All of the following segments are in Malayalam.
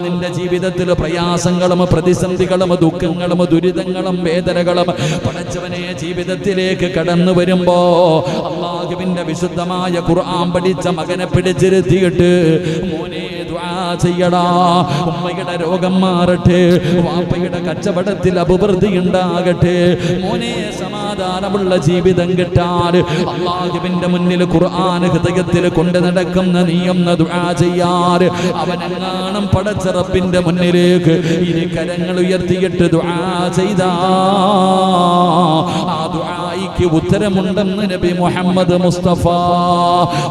നിന്റെ ജീവിതത്തിൽ പ്രയാസങ്ങളും പ്രതിസന്ധികളും ദുഃഖങ്ങളും ദുരിതങ്ങളും വേദനകളും പടച്ചവനെ ജീവിതത്തിലേക്ക് കടന്നു വരുമ്പോ അല്ലാഹുവിന്റെ വിശുദ്ധമായ ഖുർആൻ പഠിച്ച മകനെ പിടിച്ചിരുത്തിയിട്ട് മോനെ ദുആ ചെയ്യടാ, ഉമ്മയുടെ രോഗം മാറട്ടെ, വാപ്പയുടെ കച്ചവടത്തിൽ അഭിവൃദ്ധി ഉണ്ടാകട്ടെ, മോനെ സമാധാനമുള്ള ജീവിതം കിട്ടാൻ അല്ലാഹുവിന്റെ മുന്നിൽ ഖുർആൻ ഹൃദയത്തിൽ കൊണ്ട് നടക്കുന്ന നീയൊന്ന് ദുആ ചെയ്യാൻ അവനെങ്ങാനും റബ്ബിന്റെ മുന്നിലേക്ക് ഇനി കരങ്ങൾ ഉയർത്തിയിട്ട് ദുആ ചെയ്താ ആ ദുആയിക്ക് ഉത്തരമുണ്ടെന്ന് നബി മുഹമ്മദ് മുസ്തഫ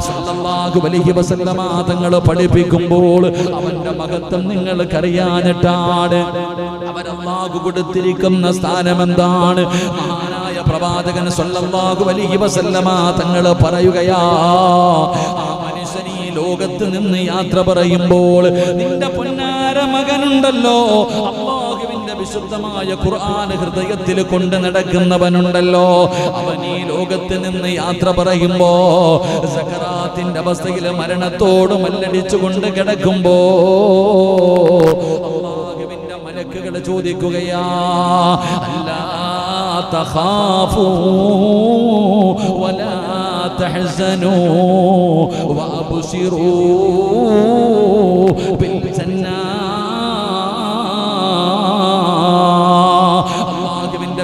സല്ലല്ലാഹു അലൈഹി വസല്ലമ തങ്ങൾ പഠിപ്പിക്കുമ്പോൾ അവന്റെ മഹത്വം നിങ്ങൾക്കറിയാനിട്ടാണ്. അവൻ അല്ലാഹു കൊടുത്തിരിക്കുന്ന സ്ഥാനം എന്താണ്? മഹാനായ പ്രവാചകൻ സല്ലല്ലാഹു അലൈഹി വസല്ലമ തങ്ങൾ പറയുകയാ, ലോകത്ത് നിന്ന് യാത്ര പറയുമ്പോൾ നിന്റെ പൊന്നാര മകനുണ്ടല്ലോ, അല്ലാഹുവിന്റെ വിശുദ്ധമായ ഖുർആൻ ഹൃദയത്തിൽ കൊണ്ട് നടക്കുന്നവനുണ്ടല്ലോ, അവൻ ഈ ലോകത്ത് നിന്ന് യാത്ര പറയുമ്പോ സക്കറാത്തിന്റെ അവസ്ഥയിൽ മരണത്തോട് മല്ലടിച്ചുകൊണ്ട് കിടക്കുമ്പോ അല്ലാഹുവിന്റെ മലക്കുകൾ ചോദിക്കുകയാ, അല്ലാ തഖാഫൂ വലാ تحزنوا وابشروا بالجنة.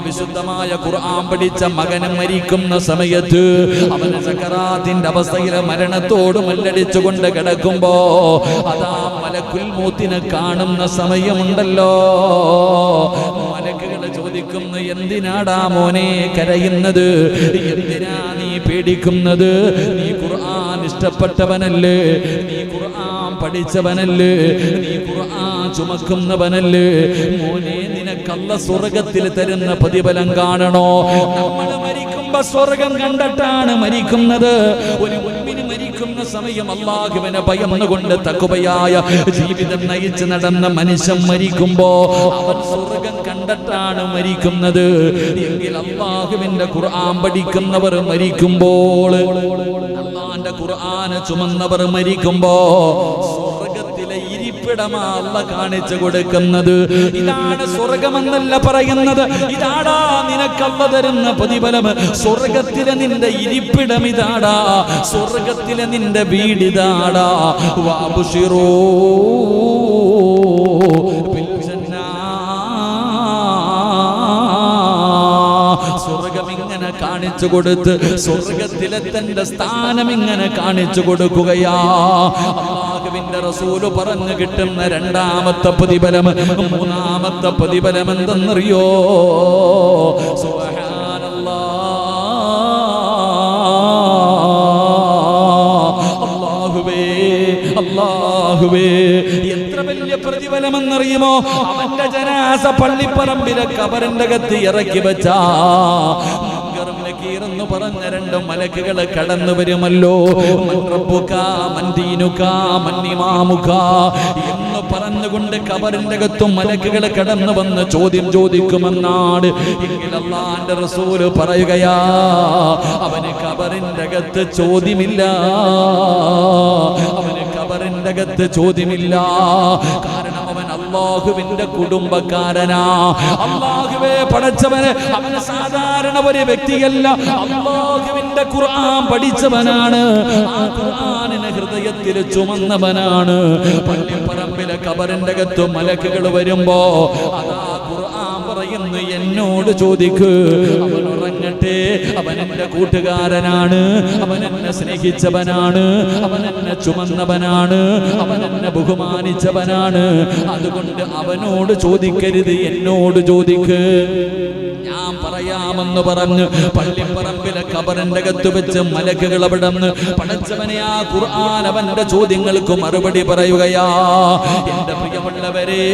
വിശുദ്ധമായ ഖുർആൻ പഠിച്ച മകൻ മരിക്കുന്ന സമയത്ത് അവൻ സക്കറാത്തിന്റെ അവസ്ഥയിൽ മരണത്തോട് മല്ലടിച്ചുകൊണ്ട് കിടക്കുമ്പോ അതാ മലക്കുൽ മൗത്തിനെ കാണുന്ന സമയമുണ്ടല്ലോ, മലക്കുകൾ ചോദിക്കുന്നു, എന്തിനാടാ മോനെ കരയുന്നത്, എന്തിനാ നീ പേടിക്കുന്നത്, നീ ഖുർആൻ ഇഷ്ടപ്പെട്ടവനല്ലേ, നീ ഖുർആൻ പഠിച്ചവനല്ലേ, നീ ഖുർആൻ ചുമക്കുന്നവനല്ലേ, മോനെ നിനക്കല്ല സ്വർഗത്തിൽ തരുന്ന പ്രതിഫലം കാണണോ? നമ്മൾ മരിക്കുമ്പോ സ്വർഗം കണ്ടിട്ടാണ് മരിക്കുന്നത്. ഒരു മുഅ്മിൻ മരിക്കുന്ന സമയം അല്ലാഹുവിനെ ഭയന്നുകൊണ്ട് തഖ്വയായ ജീവിതം നയിച്ച് നടന്ന മനുഷ്യൻ മരിക്കുമ്പോ അവൻ സ്വർഗം കണ്ടിട്ടാണ് മരിക്കുന്നത്. എങ്കിൽ അല്ലാഹുവിന്റെ ഖുർആൻ പഠിക്കുന്നവർ മരിക്കുമ്പോൾ, അല്ലാഹുവിന്റെ ഖുർആൻ ചുമന്നവർ മരിക്കുമ്പോ സ്വർഗത്തിലെ ഇരിപ്പിടമാ അല്ലാഹു കാണിച്ചു കൊടുക്കുന്നത്. ഇതാണ് സ്വർഗമെന്നല്ല പറയുന്നത്, ഇതാടാ നിനക്കല്ല തരുന്ന പ്രതിഫലം, സ്വർഗത്തിലെ നിന്റെ ഇരിപ്പിടം ഇതാടാ, സ്വർഗത്തിലെ നിന്റെ വീടിതാടാ. വഅബ്ശിറൂ ബിൽ ജന്നാ. സ്വർഗം ഇങ്ങനെ കാണിച്ചു കൊടുത്ത് സ്വർഗത്തിലെ തന്റെ സ്ഥാനം ഇങ്ങനെ കാണിച്ചു കൊടുക്കുകയാ. അല്ലാഹുവിന്റെ റസൂല് പറഞ്ഞു കിട്ടുന്ന രണ്ടാമത്തെ പ്രതിഫലം, മൂന്നാമത്തെ പ്രതിഫലം എന്തെന്നറിയോ? അല്ലാഹുവേ, എത്ര വലിയ പ്രതിഫലമെന്നറിയുമോ? അവന്റെ ജനാസ പള്ളിപ്പറമ്പിലെ ഖബറിന്റെ അകത്ത് ഇറക്കി വെച്ചാ എന്ന് പറഞ്ഞ രണ്ട് മലക്കുകൾ കടന്നു വരുമല്ലോ. എന്ന് പറഞ്ഞുകൊണ്ട് ഖബറിന്റെ അകത്തും മലക്കുകൾ കടന്നു വന്ന് ചോദ്യം ചോദിക്കുമെന്നാണ്. എങ്കിൽ അല്ലാഹുവിന്റെ റസൂൽ പറയുകയാ, അവന് ഖബറിന്റെ അകത്ത് ചോദ്യമില്ല, അവന് ഖബറിന്റെ അകത്ത് ചോദ്യമില്ല. കാരണം അവൻ അല്ലാഹുവിന്റെ കുടുംബക്കാരനാ. അല്ലാഹുവേ പടച്ചവന് അവൻ സാധാരണ ഒരു വ്യക്തിയല്ല, അല്ലാഹുവിന്റെ ഖുർആൻ പഠിച്ചവനാണ്, ആ ഖുർആനിനെ ഹൃദയത്തിൽ ചുമന്നവനാണ്. പള്ളിപ്പറമ്പിലെ ഖബറിന്റെ അകത്ത് മലക്കുകൾ വരുമ്പോ അതാ ഖുർആൻ പറയുന്നു, എന്നോട് ചോദിക്ക്, അവൻ ഉറങ്ങട്ടെ, അവൻ എന്റെ കൂട്ടുകാരനാണ്, അവൻ എന്നെ സ്നേഹിച്ചവനാണ്, അവൻ എന്നെ ചുമന്നവനാണ്, അവൻ എന്നെ ബഹുമാനിച്ചവനാണ്, അതുകൊണ്ട് അവനോട് ചോദിക്കരുത്, എന്നോട് ചോദിക്ക്, ഞാൻ പറയാമെന്ന് പറഞ്ഞ് പള്ളിപ്പറമ്പിലെ ഖബറിന്റെ അകത്ത് വെച്ച് മലക്കുകൾ അവിടെ നിന്ന് പടച്ചവനെ ആ ഖുർആൻ അവന്റെ ചോദ്യങ്ങൾക്ക് മറുപടി പറയുകയാ. എന്റെ പ്രിയമുള്ളവരെ,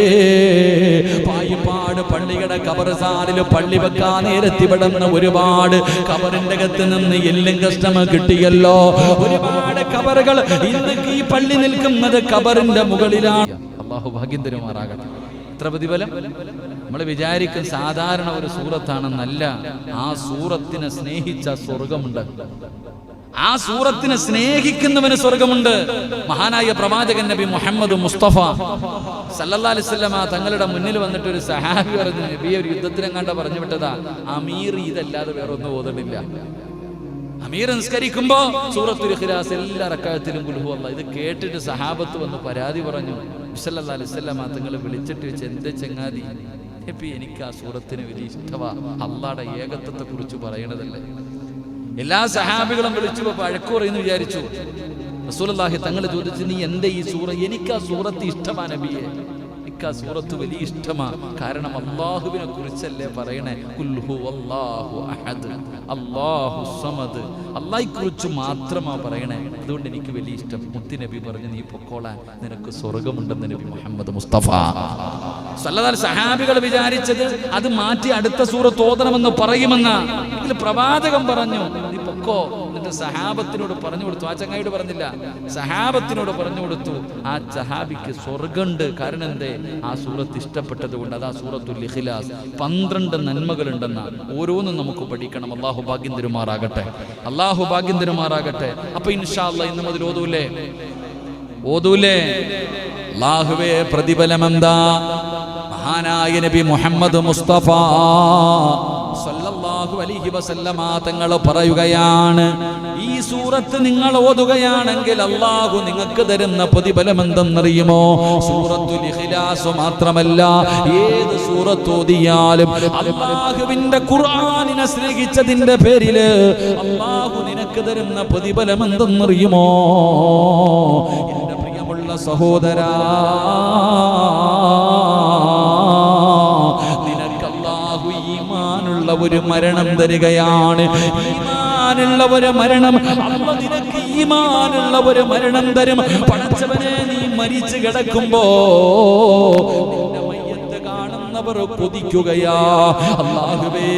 പായിപ്പാട് പള്ളിയുടെ ഖബർസ്ഥാനിൽ പള്ളി വെക്കാൻ നേരത്തിവിടുന്ന ഒരുപാട് ഖബറിന്റെ അകത്ത് നിന്ന് എല്ലും കഷ്ടം കിട്ടിയല്ലോ. ഒരുപാട് ഖബറുകൾ ഇന്ന് ഈ പള്ളി നിൽക്കുന്നത് ഖബറിന്റെ മുകളിലാണ്. അല്ലാഹു ഭാഗ്യം തരുമാറാകട്ടെ. എത്ര പ്രതിഫലം! നമ്മൾ വിചാരിക്കും സാധാരണ ഒരു സൂറത്താണെന്നല്ല, ആ സൂറത്തിനെ സ്നേഹിച്ച സ്വർഗമുണ്ട്. ആ സൂറത്തിനെ സ്നേഹിക്കുന്നവന് സ്വർഗമുണ്ട്. മഹാനായ പ്രവാചകൻ നബി മുഹമ്മദ് മുസ്തഫ സല്ലല്ലാഹു അലൈഹി വസല്ലമ തങ്ങളുടെ മുന്നിൽ വന്നിട്ട് ഒരു സഹാബി പറഞ്ഞു, നബിയെ ഒരു യുദ്ധത്തിനെങ്ങാണ്ട പറഞ്ഞു വിട്ടതാ, അമീർ ഇതല്ലാതെ വേറെ ഒന്നും ഓതണില്ല. അമീർ നിസ്കരിക്കുമ്പോ സൂറത്തുൽ ഇഖ്ലാസ് എല്ലാ റക്അത്തിലും ഖുൽ ഹുവല്ലാഹ്. ഇത് കേട്ടിട്ട് സഹാബത്ത് വന്ന് പരാതി പറഞ്ഞു. സല്ലല്ലാഹു അലൈഹി വസല്ലമ തങ്ങൾ വിളിച്ചിട്ട് വെച്ച്, എന്റെ ചങ്ങാതി നബി, എനിക്ക് ആ സൂറത്തിന് വലിയ ഇഷ്ടമാ, അള്ളാഹുടെ ഏകത്വത്തെ കുറിച്ച് പറയണതല്ലേ. എല്ലാ സഹാബികളും വിളിച്ചു വഴക്കു പറയുന്നു വിചാരിച്ചു. റസൂലുള്ളാഹി തങ്ങൾ ചോദിച്ചു, നീ എന്റെ ഈ സൂറ, എനിക്ക് ആ സൂറത്ത് ഇഷ്ടമാ നബിയെ, എനിക്ക് ആ സൂറത്ത് വലിയ ഇഷ്ടമാ. കാരണം അള്ളാഹുവിനെ കുറിച്ചല്ലേ പറയണേ, ഖുൽ ഹുവല്ലാഹു അഹദ് അല്ലാഹു സമദ്, അള്ളാഹയെ കുറിച്ച് മാത്രമാ പറയണേ. അതുകൊണ്ട് എനിക്ക് വലിയ ഇഷ്ടം. മുത്തി നബി പറഞ്ഞു, നീ പൊക്കോളാൻ, നിനക്ക് സ്വർഗമുണ്ടെന്ന് നബി മുഹമ്മദ് മുസ്തഫ സല്ലല്ലാഹു അലൈഹി വസല്ലം. സഹാബികൾ വിചാരിച്ചത് അത് മാറ്റി അടുത്ത സൂറത്ത് ഓതണമെന്ന് പറയുമെന്ന. ഇതിൽ പ്രവാചകൻ പറഞ്ഞു, നീ പൊക്കോ. എന്നിട്ട് സഹാബത്തിനോട് പറഞ്ഞു കൊടുത്തു. ആ ചങ്ങായിയോട് പറഞ്ഞില്ല, സഹാബത്തിനോട് പറഞ്ഞു കൊടുത്തു. ആ സഹാബിക്ക് സ്വർഗമുണ്ട്. കാരണം എന്തേ? ആ സൂറത്ത് ഇഷ്ടപ്പെട്ടത് കൊണ്ട്. അതാ സൂറത്തുൽ ഇഖ്ലാസ്. 12 നന്മകളുണ്ടെന്ന. ഓരോന്നും നമുക്ക് പഠിക്കണം. അല്ലാഹു ഭാഗ്യം തരുമാറാകട്ടെ, അല്ലാഹു ഭാഗ്യം തരുമാറാകട്ടെ. അപ്പൊ ഇൻഷാ അല്ലാഹ് ഇന്ന് മുതൽ ഓതൂലേ? അല്ലാഹുവേ, പ്രതിഫലമെന്താ? മഹാനായ നബി മുഹമ്മദ് മുസ്തഫ സല്ലല്ലാഹു അലൈഹി വസല്ലമ തങ്ങൾ പറയുകയാണ്, ഈ സൂറത്ത് നിങ്ങൾ ഓതുകയാണെങ്കിൽ അല്ലാഹു നിങ്ങൾക്ക് തരുന്ന പ്രതിഫലം എന്തെന്നറിയുമോ? സൂറത്തുൽ ഇഖ്ലാസ് മാത്രമല്ല, ഏത് സൂറത്ത് ഓതിയാലും അല്ലാഹുവിന്റെ ഖുർആനിനെ സ്നേഹിച്ചതിന്റെ പേരില് അല്ലാഹു നിനക്ക് തരുന്ന പ്രതിഫലം എന്തെന്നറിയുമോ? എന്റെ പ്രിയമുള്ള സഹോദരാ, ഒരു മരണം തരികയാണ്. ഈമാനുള്ള ഒരു മരണം. അല്ലാഹു നിനക്ക് ഈമാനുള്ള ഒരു മരണം തരും. പടച്ചവനെ, നീ മരിച്ചു കിടക്കുമ്പോ നിന്റെ മയ്യത്ത് കാണുന്നവർ കൊതിക്കുകയാ, അല്ലാഹുവേ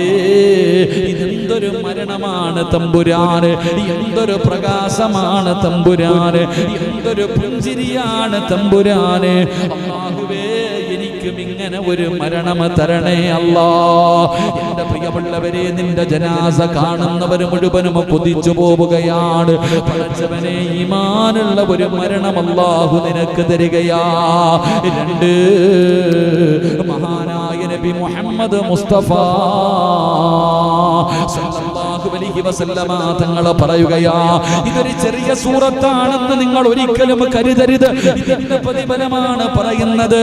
ഇതെന്തൊരു മരണമാണ് തമ്പുരാന്, എന്തൊരു പ്രകാശമാണ് തമ്പുരാന്, എന്തൊരു പുഞ്ചിരിയാണ് തമ്പുരാന്. അല്ലാഹുവേ, ഇങ്ങനെ ഒരു മരണം തരണേ അല്ലാ. എന്റെ പ്രിയമുള്ളവരെ, നിന്റെ ജനാസ കാണുന്നവർ മുഴുവനും കൊതിച്ചു പോവുകയാണ്. പടച്ചവനെ, ഈമാനുള്ള ഒരു മരണം അല്ലാഹു നിനക്ക് തരികയാ. 2, മഹാനായ നബി മുഹമ്മദ് മുസ്തഫ സല്ലല്ലാഹു അലൈഹി വസല്ലമ തങ്ങൾ പറയുകയാ, ഇതൊരു ചെറിയ സൂറത്താണെന്ന് നിങ്ങൾ ഒരിക്കലും കരുതരുത്. ഇതിന്റെ പ്രതിഫലമാണ് പറയുന്നത്.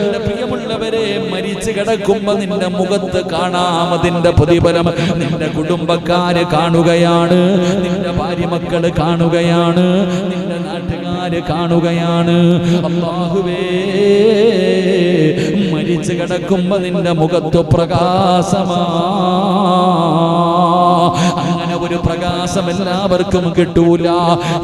എന്റെ പ്രിയമുള്ളവരെ, മരിച്ചു കിടക്കുമ്പോ നിന്റെ മുഖത്ത് കാണാം അതിന്റെ പ്രതിഫലം. നിന്റെ കുടുംബക്കാര് കാണുകയാണ്, നിന്റെ ഭാര്യ മക്കള് കാണുകയാണ്, നിന്റെ നാട്ടുകാര് കാണുകയാണ്. അല്ലാഹുവേ, മരിച്ചു കിടക്കുമ്പോ നിന്റെ മുഖത്ത് പ്രകാശമാ. അങ്ങനെ ഒരു പ്രകാശം എല്ലാവർക്കും കിട്ടൂല.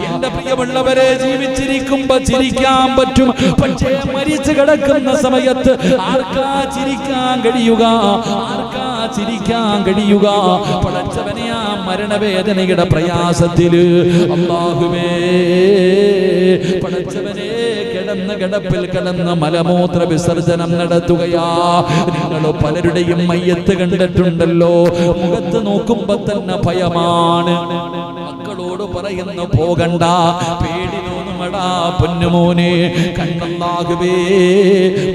എന്റെ പ്രിയമുള്ളവരെ, ജീവിച്ചിരിക്കുമ്പോ ചിരിക്കാൻ പറ്റും, പക്ഷേ മരിച്ചു കിടക്കുന്ന സമയത്ത് ആർക്കാ ചിരിക്കാൻ കഴിയുക? ആർക്കാ ചിരിക്കാൻ കഴിയുക? പടച്ചവനെ, ആ മരണവേദനയുടെ പ്രയാസത്തില് അല്ലാഹുവേ, പടച്ചവനെ, കിടപ്പിൽ കിടന്ന് മലമൂത്ര വിസർജനം നടത്തുകയാ. നിങ്ങൾ പലരുടെയും മയ്യത്ത് കണ്ടിട്ടുണ്ടല്ലോ, മുഖത്ത് നോക്കുമ്പോ തന്നെ ഭയമാണ്. മക്കളോട് പറയുന്നു, പോകണ്ട, പേടി തോന്നുമടാ പൊന്നുമോനെ. കണ്ണല്ലാഹുവേ,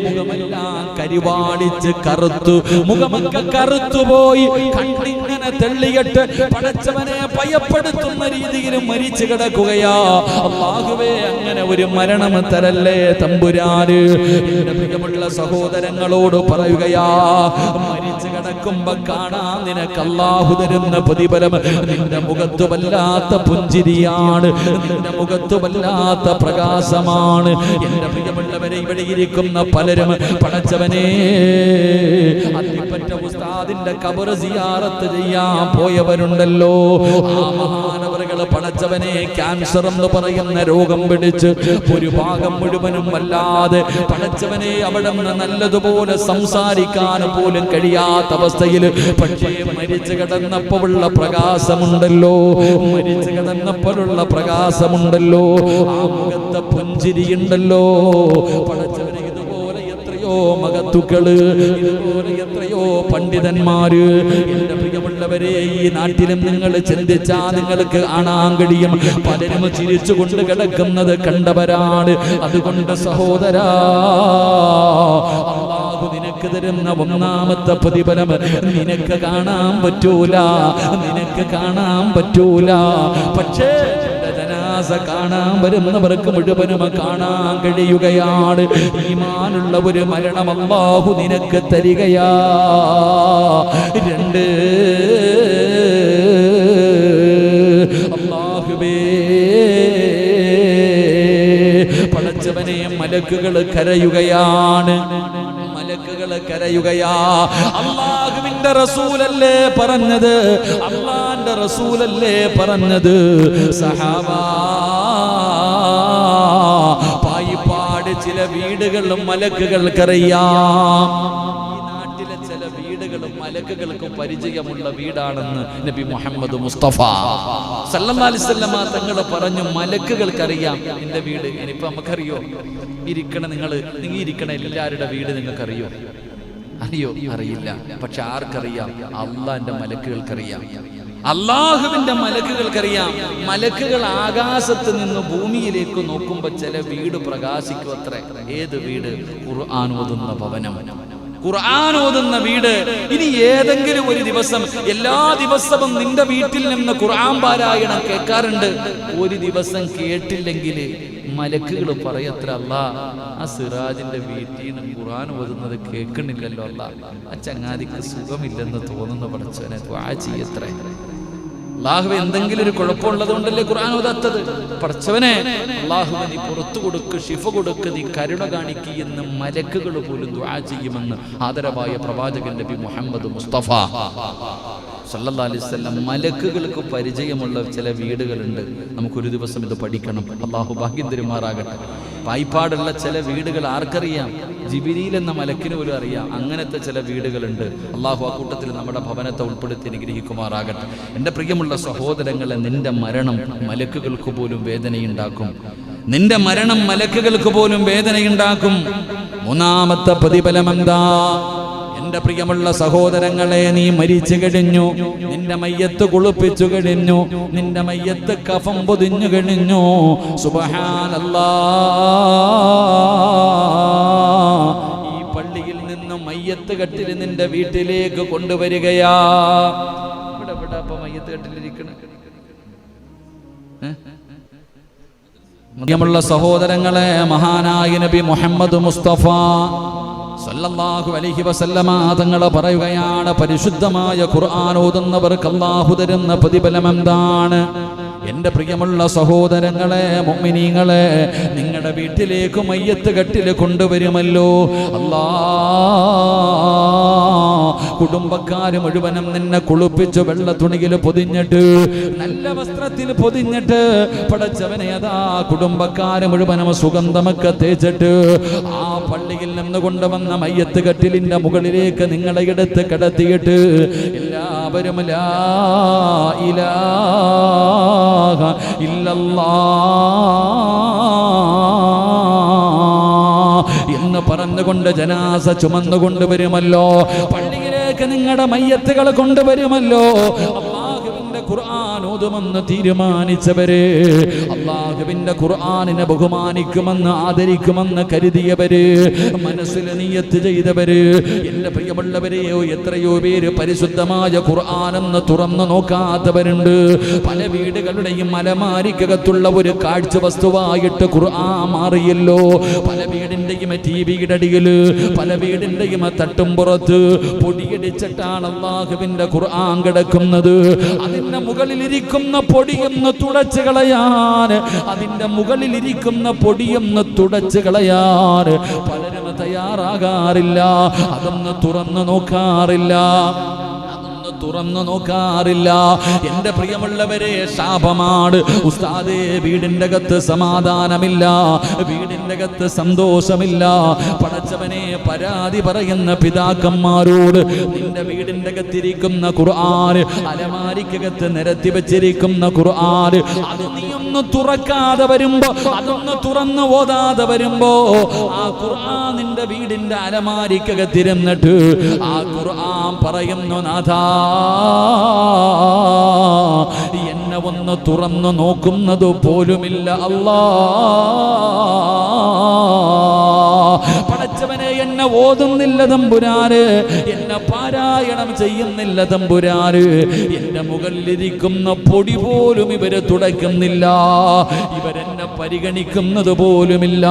മുഖമെല്ലാം കരിവാടിച്ച് കറുത്തു, മുഖമൊക്കെ കറുത്തുപോയി, കണ്ണിങ്ങനെ തെള്ളിയിട്ട് പടച്ചവനെ ഭയപ്പെടുത്തുന്ന രീതിയിൽ മരിച്ചു കിടക്കുകയാ. അല്ലാഹുവേ, അങ്ങനെ ഒരു മരണം തരല്ലേ തമ്പുരാന്. എന്റെ പ്രിയമുള്ള സഹോദരങ്ങളോട് പറയുകയാ, മരിച്ചു കിടക്കുമ്പോ കാണാൻ നിനക്ക് അല്ലാഹു തരുന്ന പ്രതിഫലം. നിന്റെ മുഖത്ത് വല്ലാത്ത പുഞ്ചിരിയാണ്, നിന്റെ മുഖത്ത് വല്ലാത്ത പ്രകാശമാണ്. എന്റെ പ്രിയമുള്ളവരെ, ഇവിടെ ഇരിക്കുന്ന പലരും പടച്ചവനെ, അത്തിപ്പറ്റ ഉസ്താദിന്റെ ഖബർ സിയാറത്ത് ചെയ്യാൻ പോയവരുണ്ടല്ലോ. ആ മഹാനവറുകൾ പടച്ചവനെ ക്യാൻസർ എന്ന് പറയുന്ന രോഗം പിടിച്ച് ഒരു ഭാഗം മുഴുവനും വല്ലാതെ പടച്ചവനെ അവിടെ നിന്ന് നല്ലതുപോലെ സംസാരിക്കാൻ പോലും കഴിയാത്ത അവസ്ഥയിൽ, പക്ഷേ മരിച്ചു കിടന്നപ്പോഴുള്ള പ്രകാശമുണ്ടല്ലോ, മരിച്ചു കിടന്നപ്പോഴുള്ള പ്രകാശമുണ്ടല്ലോ, ആ മുഖത്തെ പുഞ്ചിരിയുണ്ടല്ലോ. പടച്ചവനെ, ഇതുപോലെ എത്രയോ എത്രയോ മഹത്തുക്കള്, ഇതുപോലെ എത്രയോ പണ്ഡിതന്മാര്. എന്റെ പ്രിയമുള്ളവരെ, ഈ നാട്ടിലും നിങ്ങൾ ചിന്തിച്ചാ നിങ്ങൾക്ക് കാണാൻ കഴിയും, പലരും ചിരിച്ചുകൊണ്ട് കിടക്കുന്നത് കണ്ടവരാണ്. അതുകൊണ്ട് സഹോദരാ, അല്ലാഹു നിനക്ക് തരുന്ന ഒന്നാമത്തെ പ്രതിഫലം നിനക്ക് കാണാൻ പറ്റൂല, നിനക്ക് കാണാൻ പറ്റൂല. പക്ഷേ ജനാസ കാണാൻ വരുന്നവർക്ക് മുഴുവനും കാണാൻ കഴിയുകയാണ്. ഈമാനുള്ള ഒരു മരണം അല്ലാഹു നിനക്ക് തരികയാ. 2, അല്ലാഹുവേ പടച്ചവനെ, മലക്കുകൾ കരയുകയാണ്, മലക്കുകൾ കരയുകയാ. അല്ലാഹുവിന്റെ റസൂലല്ലേ പറഞ്ഞത്, അല്ലാഹുവിന്റെ റസൂലല്ലേ പറഞ്ഞത്, സഹാബാ പായിപ്പാട് ചില വീടുകളിലും മലക്കുകൾക്കറിയാം. ചില വീടുകളും മലക്കുകൾക്ക് പരിചയമുള്ള വീടാണെന്ന് നബി മുഹമ്മദ് മുസ്തഫ സല്ലല്ലാഹു അലൈഹി വസല്ലം തങ്ങൾ പറഞ്ഞു. മലക്കുകൾക്കറിയാം നിന്റെ വീട്. ഇനിയിപ്പോ നമുക്കറിയോ? നിങ്ങൾ ഇരിക്കണ എല്ലാവരുടെ വീട് നിങ്ങൾക്കറിയോ? അറിയോ? അറിയില്ല. പക്ഷെ ആർക്കറിയാം? അള്ളാന്റെ മലക്കുകൾക്കറിയാം, അള്ളാഹുവിന്റെ മലക്കുകൾക്കറിയാം. മലക്കുകൾ ആകാശത്ത് നിന്ന് ഭൂമിയിലേക്ക് നോക്കുമ്പോ ചില വീട് പ്രകാശിക്കും അത്രേ. ഏത് വീട്? ഖുർആൻ ഓതുന്ന ഭവനം, ഖുർആൻ ഓതുന്ന വീട്. ഇനി ഏതെങ്കിലും ഒരു ദിവസം, എല്ലാ ദിവസവും നിന്റെ വീട്ടിൽ നിന്ന് ഖുർആൻ പാരായണം കേൾക്കാറുണ്ട്, ഒരു ദിവസം കേട്ടില്ലെങ്കിൽ മലക്കുകൾ പറയത്ര, അല്ലാ ആ സിറാജിന്റെ വീട്ടിൽ നിന്ന് ഖുർആൻ ഓതുന്നത് കേൾക്കണില്ലല്ലോ, അല്ലാ ആ ചങ്ങാതിക്ക് സുഖമില്ലെന്ന് തോന്നുന്ന പടച്ചവനെ ദുആ ചെയ്യത്രേ. അല്ലാഹുവേ, എന്തെങ്കിലും ഒരു കുഴപ്പമുള്ളത് കൊണ്ടല്ലേ ഖുർആൻ ഓതാത്തത്? പടച്ചവനെ, അല്ലാഹുവേ നീ പുറത്തു കൊടുക്ക്, ശിഫ കൊടുക്ക്, നീ കരുണ കാണിക്ക് എന്ന് മലക്കുകൾ പോലും ദുആ ചെയ്യുമെന്ന് ആദരവായ പ്രവാചകൻ നബി മുഹമ്മദ് മുസ്തഫ സല്ലല്ലാഹു അലൈഹി വസല്ലം. മലക്കുകൾക്ക് പരിചയമുള്ള ചില വീടുകളുണ്ട്. നമുക്കൊരു ദിവസം ഇത് പഠിക്കണം. അല്ലാഹു ഭാഗ്യം തരുമാറാകട്ടെ. പായിപ്പാടുള്ള ചില വീടുകൾ ആർക്കറിയാം? ജിബിരിയിൽ എന്ന മലക്കിന് പോലും അറിയാം. അങ്ങനത്തെ ചില വീടുകളുണ്ട്. അല്ലാഹു ആ കൂട്ടത്തിൽ നമ്മുടെ ഭവനത്തെ ഉൾപ്പെടുത്തി അനുഗ്രഹിക്കുമാറാകട്ടെ. എൻ്റെ പ്രിയമുള്ള സഹോദരങ്ങളെ, നിന്റെ മരണം മലക്കുകൾക്ക് പോലും വേദനയുണ്ടാക്കും. നിന്റെ മരണം മലക്കുകൾക്ക് പോലും വേദനയുണ്ടാക്കും. മൂന്നാമത്തെ പ്രതിഫലം എന്താ? എന്റെ പ്രിയമുള്ള സഹോദരങ്ങളെ, നീ മരിച്ചു കഴിഞ്ഞു, നിന്റെ മയ്യത്ത് കുളിപ്പിച്ചു കഴിഞ്ഞു, നിന്റെ മയ്യത്ത് കഫം പൊതിഞ്ഞു കഴിഞ്ഞു. സുബ്ഹാനല്ലാഹ്, ഈ പള്ളിയിൽ നിന്ന് മയ്യത്ത് കട്ടിൽ നിന്റെ വീട്ടിലേക്ക് കൊണ്ടുവരികയാ. ഇവിടെ അപ്പൊ മയ്യത്ത് കട്ടിലിരിക്കണ പ്രിയമുള്ള സഹോദരങ്ങളെ, മഹാനായ നബി മുഹമ്മദ് മുസ്തഫ സല്ലല്ലാഹു അലൈഹി വസല്ലമ തങ്ങൾ പറയുകയാണ്, പരിശുദ്ധമായ ഖുർആൻ ഓതുന്നവർക്ക് അല്ലാഹു തരുന്ന പ്രതിഫലം എന്താണ്? എന്റെ പ്രിയമുള്ള സഹോദരങ്ങളെ, മുഅ്മിനീങ്ങളെ, നിങ്ങളുടെ വീട്ടിലേക്ക് മയ്യത്ത് കട്ടിൽ കൊണ്ടുവരുമല്ലോ. കുടുംബക്കാര് മുഴുവനും നിന്നെ കുളിപ്പിച്ച് വെള്ള തുണിയിൽ പൊതിഞ്ഞിട്ട്, നല്ല വസ്ത്രത്തിൽ പൊതിഞ്ഞിട്ട്, പടച്ചവനെ അതാ കുടുംബക്കാര് മുഴുവനും സുഗന്ധമൊക്കെ തേച്ചിട്ട് ആ പള്ളിയിൽ നിന്ന് കൊണ്ടുവന്ന മയ്യത്ത് കട്ടിലിന്റെ മുകളിലേക്ക് നിങ്ങളെ എടുത്ത് കിടത്തിയിട്ട് എല്ലാവരും ലാ ഇലാഹ ഇല്ലല്ലാഹ് എന്ന് പറഞ്ഞുകൊണ്ട് ജനാസ ചുമന്നുകൊണ്ട് വരുമല്ലോ. പള്ളിയിലേക്ക് നിങ്ങളുടെ മയ്യത്തുകൾ കൊണ്ടുവരുമല്ലോ. അല്ലാഹുവിന്റെ ഖുർആൻ ഓതുമെന്ന് തീരുമാനിച്ചവര്, അല്ലാഹുവിന്റെ ഖുർആനിനെ ബഹുമാനിക്കുമെന്ന് ആദരിക്കുമെന്ന് കരുതിയവര്, മനസ്സിൽ നിയ്യത്ത് ചെയ്തവര്, എന്റെ പ്രിയമുള്ളവരെ, എത്രയോ പേര് പരിശുദ്ധമായ ഖുർആനെന്ന് തുറന്നു നോക്കാത്തവരുണ്ട്. പല വീടുകളുടെയും അലമാരിക്കകത്തുള്ള ഒരു കാഴ്ച വസ്തുവായിട്ട് ഖുർആൻ മാറിയല്ലോ. പല വീടിന്റെയും ടിവിയുടെ അടിയില്, പല വീടിന്റെയും തട്ടുംപുറത്ത് പൊടിയടിച്ചിട്ടാണ് അല്ലാഹുവിന്റെ ഖുർആൻ കിടക്കുന്നത്. അതിന്റെ മുകളിലിരിക്കുന്ന പൊടിയൊന്ന് തുടച്ചു കളയാൻ, അതിന്റെ മുകളിലിരിക്കുന്ന പൊടിയൊന്ന് തുടച്ചു കളയാൻ പലരും തയ്യാറാകാറില്ല. അതൊന്ന് തുറന്നു നോക്കാറില്ല. തുറന്നു നോക്കാറില്ല. എന്റെ പ്രിയമുള്ളവരെ, ശാപമാണ്. ഉസ്താദേ, വീടിന്റെ അകത്ത് സമാധാനമില്ല, വീടിന്റെ അകത്ത് സന്തോഷമില്ല. പടച്ചവനെ, പരാതി പറയുന്ന പിതാക്കന്മാരോട്, നിന്റെ വീടിന്റെ അകത്തിരിക്കുന്ന ഖുർആൻ, അലമാരിക്കകത്ത് നിരത്തി വെച്ചിരിക്കുന്ന ഖുർആൻ, അത് നീ ഒന്ന് തുറക്കാതെ വരുമ്പോ, അതൊന്ന് തുറന്ന് ഓതാതെ വരുമ്പോ, ആ ഖുർആൻ നിന്റെ വീടിന്റെ അലമാരിക്കകത്തിരുന്നിട്ട് ആ ഖുർആൻ പറയുന്നു, നാഥാ, എന്നെ ഒന്ന് തുറന്നു നോക്കുന്നത് പോലുമില്ല അല്ലാ. പടച്ചവനെ, എന്നെ ഓതുന്നില്ല തമ്പുരാന്, എന്നെ പാരായണം ചെയ്യുന്നില്ല തമ്പുരാന്, എന്റെ മുകളിലിരിക്കുന്ന പൊടി പോലും ഇവര് തുടയ്ക്കുന്നില്ല, ഇവരെന്നെ പരിഗണിക്കുന്നത് പോലുമില്ല.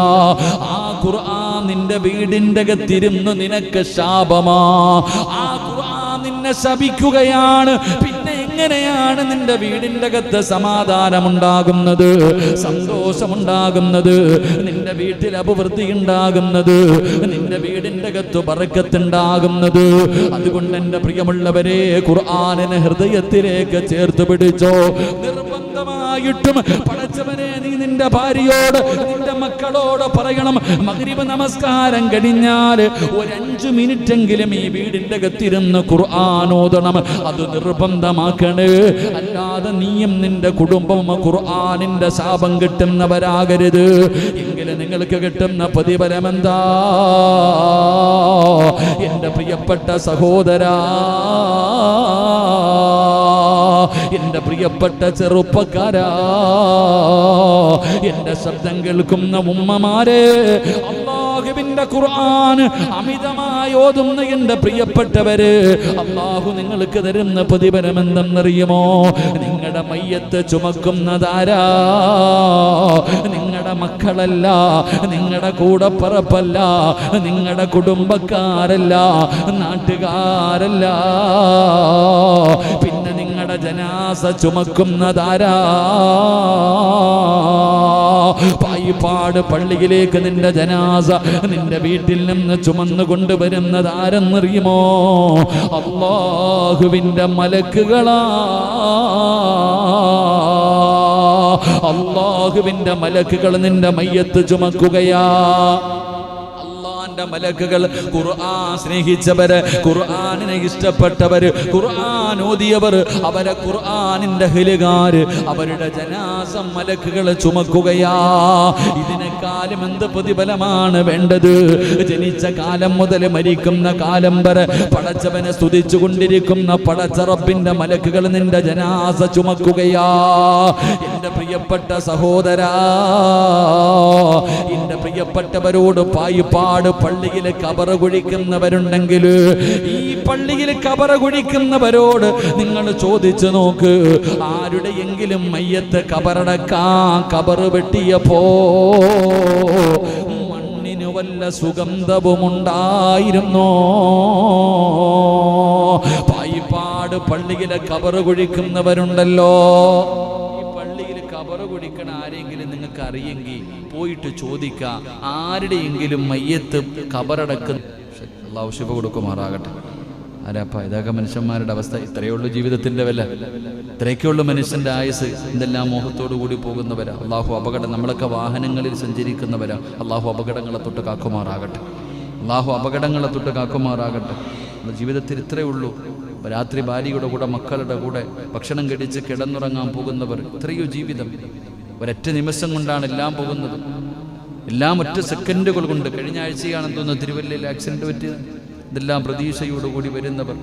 ആ ഖുർആൻ നിന്റെ വീടിന്റെ അകത്തിരുന്ന് നിനക്ക് ശാപമാ. ആ ഖുർആൻ നിന്നെ ശപിക്കുകയാണ്. പിന്നെ എങ്ങനെയാണ് നിന്റെ വീടിന്റെ അകത്ത് സമാധാനമുണ്ടാകുന്നത്, സന്തോഷമുണ്ടാകുന്നത്, നിന്റെ വീട്ടിൽ അഭിവൃദ്ധി ഉണ്ടാകുന്നത്, നിന്റെ വീടിന്റെ അകത്ത് ബറക്കത്തുണ്ടാകുന്നത്? അതുകൊണ്ട് എന്റെ പ്രിയമുള്ളവരെ, ഖുർആനിനെ ഹൃദയത്തിലേക്ക് ചേർത്ത് പിടിച്ചോ. നിർബന്ധമായിട്ടും പടച്ചവനെ, നീ നിന്റെ ഭാര്യയോട്, നിന്റെ മക്കളോട് പറയണം, മഗ്രിബ് നമസ്കാരം കഴിഞ്ഞാൽ ഒരു 5 മിനിറ്റെങ്കിലും ഈ വീടിന്റെ അകത്തിരുന്ന് ഖുർആൻ ഓതണം. അത് നിർബന്ധമാക്കണേ. അല്ലാതെ നീയും നിന്റെ കുടുംബവും ഖുർആനിന്റെ ശാപം കിട്ടുന്നവരാകരുത്. എങ്കിലും നിങ്ങൾക്ക് കിട്ടുന്ന പ്രതിഫലം എന്താ? എന്റെ പ്രിയപ്പെട്ട സഹോദരാ, എന്റെ പ്രിയപ്പെട്ട ചെറുപ്പക്കാരാ, എന്റെ ശബ്ദം കേൾക്കുന്ന ഉമ്മമാരെ, അല്ലാഹുവിന്റെ ഖുർആൻ അമിതമായി ഓതുന്ന എന്റെ പ്രിയപ്പെട്ടവര്, അല്ലാഹു നിങ്ങൾക്ക് തരുന്ന പ്രതിഫലം എന്തെന്നറിയുമോ? നിങ്ങളുടെ മയ്യത്ത് ചുമക്കുന്നതാരാ? നിങ്ങളുടെ മക്കളല്ല, നിങ്ങളുടെ കൂടപ്പറപ്പല്ല, നിങ്ങളുടെ കുടുംബക്കാരല്ല, നാട്ടുകാരല്ല. പിന്നെ നിങ്ങളുടെ ജനാസ ചുമക്കുന്നതാരാ? പായിപ്പാട് പള്ളിയിലേക്ക് നിന്റെ ജനാസ നിന്റെ വീട്ടിൽ നിന്ന് ചുമന്നു കൊണ്ടുവരുന്നതാരെന്നറിയുമോ? അല്ലാഹുവിന്റെ മലക്കുകളാ. അല്ലാഹുവിന്റെ മലക്കുകൾ നിന്റെ മയ്യത്ത് ചുമക്കുകയാ. മലക്കുകൾ, ഖുർആൻ സ്നേഹിച്ചവര്, ഖുർആനിനെ ഇഷ്ടപ്പെട്ടവര്, ഖുർആൻ ഓതിയവർ, അവരെ ഖുർആനിന്റെ അഹ്ലുകാര്, അവരുടെ ജനാസ മലക്കുകൾ ചുമക്കുകയാ. ഇതിനേക്കാളും എന്ത് പ്രതിഫലമാണ് വേണ്ടത്? ജനിച്ച കാലം മുതൽ മരിക്കുന്ന കാലം വരെ പടച്ചവനെ സ്തുതിച്ചു കൊണ്ടിരിക്കുന്ന പടച്ച റബ്ബിന്റെ മലക്കുകൾ നിന്റെ ജനാസ ചുമക്കുകയാ. എന്റെ പ്രിയപ്പെട്ട സഹോദരാ, എന്റെ പ്രിയപ്പെട്ടവരോട് പായിപ്പാട് പള്ളിയിൽ കബറ കുഴിക്കുന്നവരുണ്ടെങ്കിൽ, ഈ പള്ളിയിൽ കബറ കുഴിക്കുന്നവരോട് നിങ്ങൾ ചോദിച്ചു നോക്ക്, ആരുടെയെങ്കിലും മയ്യത്ത് കബറടക്കാൻ കബറ് വെട്ടിയപ്പോ മണ്ണിന് വല്ല സുഗന്ധവുമുണ്ടായിരുന്നോ? പായിപ്പാട് പള്ളിയിലെ കബറ് കുഴിക്കുന്നവരുണ്ടല്ലോ, കബറ് കുടിക്കണ ആരെങ്കിലും നിങ്ങൾക്ക് അറിയെങ്കിൽ പോയിട്ട് ചോദിക്കുക, ആരുടെയെങ്കിലും മയ്യത്ത് കബറടക്കുന്ന. അല്ലാഹു ശിഫ കൊടുക്കുമാറാകട്ടെ. ആരാപ്പ ഇതൊക്കെ മനുഷ്യന്മാരുടെ അവസ്ഥ? ഇത്രയേ ഉള്ളൂ ജീവിതത്തിന്റെ വില, ഇത്രയൊക്കെയുള്ളൂ മനുഷ്യന്റെ ആയുസ്. എന്തെല്ലാം മോഹത്തോടു കൂടി പോകുന്നവരാ. അല്ലാഹു അപകടം, നമ്മളൊക്കെ വാഹനങ്ങളിൽ സഞ്ചരിക്കുന്നവരാ. അല്ലാഹു അപകടങ്ങളെ തൊട്ട് കാക്കുമാറാകട്ടെ. അല്ലാഹു അപകടങ്ങളെ തൊട്ട് കാക്കുമാറാകട്ടെ. ജീവിതത്തിൽ ഇത്രയേ ഉള്ളൂ. രാത്രി ഭാര്യയുടെ കൂടെ, മക്കളുടെ കൂടെ ഭക്ഷണം കഴിച്ച് കിടന്നുറങ്ങാൻ പോകുന്നവർ, ഇത്രയോ ജീവിതം. ഒരൊറ്റ നിമിഷം കൊണ്ടാണ് എല്ലാം പോകുന്നത്. എല്ലാം ഒറ്റ സെക്കൻഡുകൾ കൊണ്ട്. കഴിഞ്ഞ ആഴ്ചയാണെന്ന് തോന്നുന്നു തിരുവല്ലയിൽ ആക്സിഡന്റ് പറ്റിയത്. ഇതെല്ലാം പ്രതീക്ഷയോടുകൂടി വരുന്നവർ.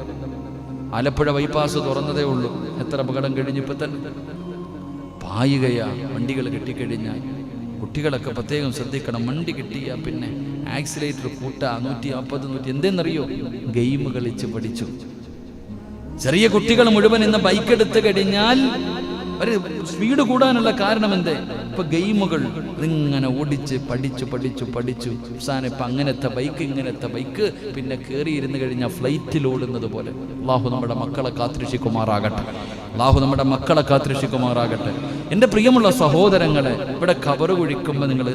ആലപ്പുഴ ബൈപ്പാസ് തുറന്നതേ ഉള്ളൂ, എത്ര അപകടം കഴിഞ്ഞപ്പോൾ തന്നെ പായുകയാ. വണ്ടികൾ കിട്ടിക്കഴിഞ്ഞാൽ കുട്ടികളൊക്കെ പ്രത്യേകം ശ്രദ്ധിക്കണം. വണ്ടി കിട്ടിയാൽ പിന്നെ ആക്സിലേറ്റർ കൂട്ടാ 150 100. എന്തെന്നറിയോ? ഗെയിം കളിച്ച് പഠിച്ചു. ചെറിയ കുട്ടികൾ മുഴുവൻ ഇന്ന് ബൈക്ക് എടുത്തു കഴിഞ്ഞാൽ ഒരു സ്പീഡ് കൂടാനുള്ള കാരണം എന്തേ? ഇപ്പൊ ഗെയിമുകൾ ഇങ്ങനെ ഓടിച്ച് പഠിച്ചു അവസാനം ഇപ്പൊ അങ്ങനത്തെ ബൈക്ക്, ഇങ്ങനത്തെ ബൈക്ക്, പിന്നെ കയറിയിരുന്ന് കഴിഞ്ഞാൽ ഫ്ലൈറ്റിൽ ഓടുന്നത് പോലെ. അല്ലാഹു നമ്മുടെ മക്കളെ കാത്തിരക്ഷിക്കുമാറാകട്ടെ. അല്ലാഹു നമ്മുടെ മക്കളെ കാത്തിരക്ഷിക്കുമാറാകട്ടെ. എൻ്റെ പ്രിയമുള്ള സഹോദരങ്ങളെ, ഇവിടെ ഖബറ് കുഴിക്കുമ്പോൾ നിങ്ങൾ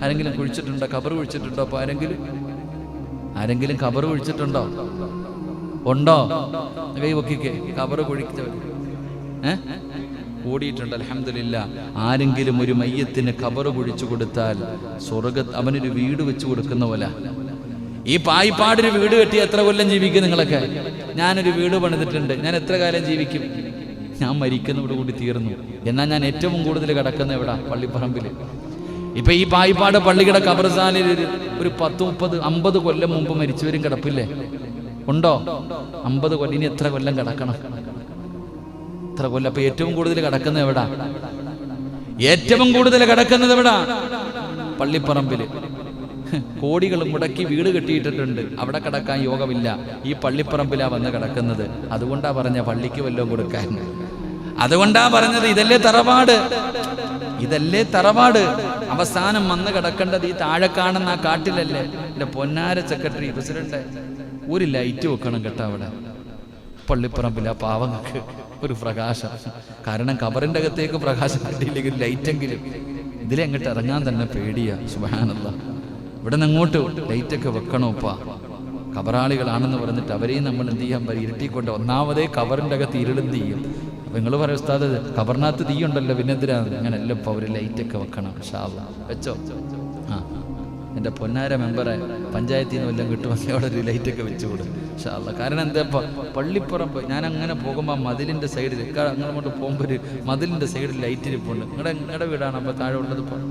ആരെങ്കിലും കുഴിച്ചിട്ടുണ്ടോ? ഖബറ് കുഴിച്ചിട്ടുണ്ടോ? അപ്പോൾ ആരെങ്കിലും ഖബറ് കുഴിച്ചിട്ടുണ്ടോ? ഉണ്ടോ? കൈ പൊക്കിക്കേ. ഖബറ് കുഴിച്ചവർ കൂടിയിട്ടുണ്ട്. അൽഹംദുലില്ലാ. ആരെങ്കിലും ഒരു മയ്യത്തിന് ഖബറ് കുഴിച്ചു കൊടുത്താൽ അവനൊരു വീട് വെച്ച് കൊടുക്കുന്ന പോലെ. ഈ പായിപ്പാടൊരു വീട് കെട്ടി എത്ര കൊല്ലം ജീവിക്കും നിങ്ങളൊക്കെ? ഞാനൊരു വീട് പണിതിട്ടുണ്ട്, ഞാൻ എത്ര കാലം ജീവിക്കും? ഞാൻ മരിക്കുന്നതോട് കൂടി തീർന്നു. എന്നാൽ ഞാൻ ഏറ്റവും കൂടുതൽ കിടക്കുന്ന എവിടാ? പള്ളിപ്പറമ്പിൽ. ഇപ്പൊ ഈ പായിപ്പാട് പള്ളിയുടെ ഖബർസ്ഥാനിൽ ഒരു 10, 30, 50 കൊല്ലം മുമ്പ് മരിച്ചവരും കിടപ്പില്ലേ? ഉണ്ടോ? 50 കൊല്ലം. ഇനി എത്ര കൊല്ലം കിടക്കണം? എത്ര കൊല്ലം? അപ്പൊ ഏറ്റവും കൂടുതൽ കിടക്കുന്നത് എവിടാ? ഏറ്റവും കൂടുതൽ കിടക്കുന്നത് എവിടാ? പള്ളിപ്പറമ്പില്. കോടികൾ മുടക്കി വീട് കെട്ടിയിട്ടിട്ടുണ്ട്, അവിടെ കിടക്കാൻ യോഗമില്ല. ഈ പള്ളിപ്പറമ്പിലാ വന്ന് കിടക്കുന്നത്. അതുകൊണ്ടാ പറഞ്ഞ പള്ളിക്ക് വല്ലതും കൊടുക്കാൻ. അതുകൊണ്ടാ പറഞ്ഞത് ഇതല്ലേ തറവാട്, ഇതല്ലേ തറവാട്. അവസാനം വന്ന് കിടക്കേണ്ടത് ഈ താഴെ കാണുന്ന ആ കാട്ടിലല്ലേ? എന്റെ പൊന്നാര സെക്രട്ടറി പ്രസിഡന്റ്, ഒരു ലൈറ്റ് വെക്കണം കേട്ടോ അവിടെ പള്ളിപ്പറമ്പിൽ. ആ പാവങ്ങൾക്ക് ഒരു പ്രകാശം. കാരണം ഖബറിന്റെ അകത്തേക്ക് പ്രകാശം കിട്ടിയില്ലെങ്കിൽ ലൈറ്റെങ്കിലും. ഇതിലെങ്ങോട്ട് ഇറങ്ങാൻ തന്നെ പേടിയാ. സുബ്ഹാനല്ലാഹ്. ഇവിടെ നിന്ന് അങ്ങോട്ട് ലൈറ്റൊക്കെ വെക്കണോപ്പാ. ഖബറാളികളാണെന്ന് പറഞ്ഞിട്ട് അവരെയും നമ്മൾ എന്ത് ചെയ്യാൻ പറയും? ഇരുട്ടിക്കൊണ്ട്. ഒന്നാമതേ ഖബറിൻ്റെ അകത്ത് ഇരുളെന്ത് ചെയ്യും? അപ്പം നിങ്ങൾ പറയും ഉസ്താദ് ഖബറിനകത്ത് തീയുണ്ടല്ലോ, പിന്നെന്തിനാണ്? അങ്ങനെയല്ല. ഇപ്പോൾ അവർ ലൈറ്റൊക്കെ വെക്കണം. ഇൻഷാ അല്ലാഹ് വെച്ചോ. ആ, എൻ്റെ പൊന്നാര മെമ്പറെ പഞ്ചായത്തിൽ നിന്ന് വല്ലതും കിട്ടുമെങ്കിൽ അവിടെ ഒരു ലൈറ്റൊക്കെ വെച്ചുകൂടും ഇൻഷാ അല്ലാഹ്. കാരണം എന്താ, ഇപ്പോൾ പള്ളിപ്പുറം ഞാൻ അങ്ങനെ പോകുമ്പോൾ മതിലിൻ്റെ സൈഡിൽ അങ്ങോട്ട് പോകുമ്പോൾ ഒരു മതിലിൻ്റെ സൈഡിൽ ലൈറ്റ് ഇരിപ്പുണ്ട്. നിങ്ങളുടെ വീടാണ് അപ്പോൾ താഴെ ഉള്ളത്. ഇപ്പോൾ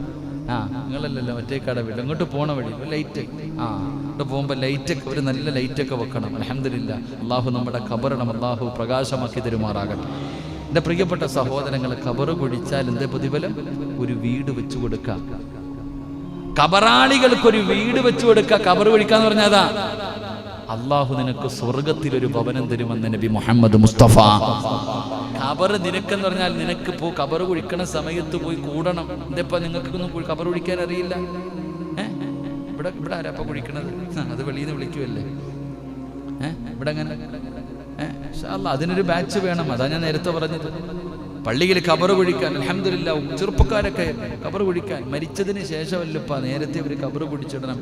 നിങ്ങളല്ലല്ലോ മറ്റേ കട വീട്. അങ്ങോട്ട് പോണ വഴി ലൈറ്റ്. ഇവിടെ പോകുമ്പോൾ ലൈറ്റൊക്കെ, ഒരു നല്ല ലൈറ്റൊക്കെ വെക്കണം. അൽഹംദുലില്ലാ. അള്ളാഹു നമ്മുടെ ഖബറിനം അള്ളാഹു പ്രകാശമാക്കി തരുമാറാകട്ടെ. എൻ്റെ പ്രിയപ്പെട്ട സഹോദരങ്ങളെ, ഖബറ് കുഴിച്ചാൽ എന്തേ പ്രതിഫലം? ഒരു വീട് വെച്ചു കൊടുക്കാം. ഖബറാളികൾക്കൊരു വീട് വെച്ചു കൊടുക്കുക. ഖബറ് കുഴിക്കാന്ന് പറഞ്ഞതാ. അള്ളാഹു നിനക്ക് സ്വർഗത്തിൽ ഒരു ഭവനം തരുമെന്ന് നബി മുഹമ്മദ് മുസ്തഫ. ഖബറ് നിനക്കെന്ന് പറഞ്ഞാൽ നിനക്ക് ഖബറ് കുഴിക്കണ സമയത്ത് പോയി കൂടണം. എന്തേപ്പാ നിങ്ങൾക്കൊന്നും ഖബറ് കുഴിക്കാൻ അറിയില്ല? ഇവിടെ ആരാപ്പ കുഴിക്കണത്? അത് വെളിയിൽ നിന്ന് വിളിക്കുമല്ലേ? ഇവിടെ അങ്ങനെ അതിനൊരു ബാച്ച് വേണം. അതാ ഞാൻ നേരത്തെ പറഞ്ഞത്. പള്ളിയിൽ ഖബറ് കുഴിക്കാൻ അൽഹംദുലില്ലാ ചെറുപ്പക്കാരൊക്കെ ഖബറ് കുഴിക്കാൻ മരിച്ചതിന് ശേഷമല്ലപ്പാ നേരത്തെ ഒരു ഖബറ് കുഴിച്ചിടണം.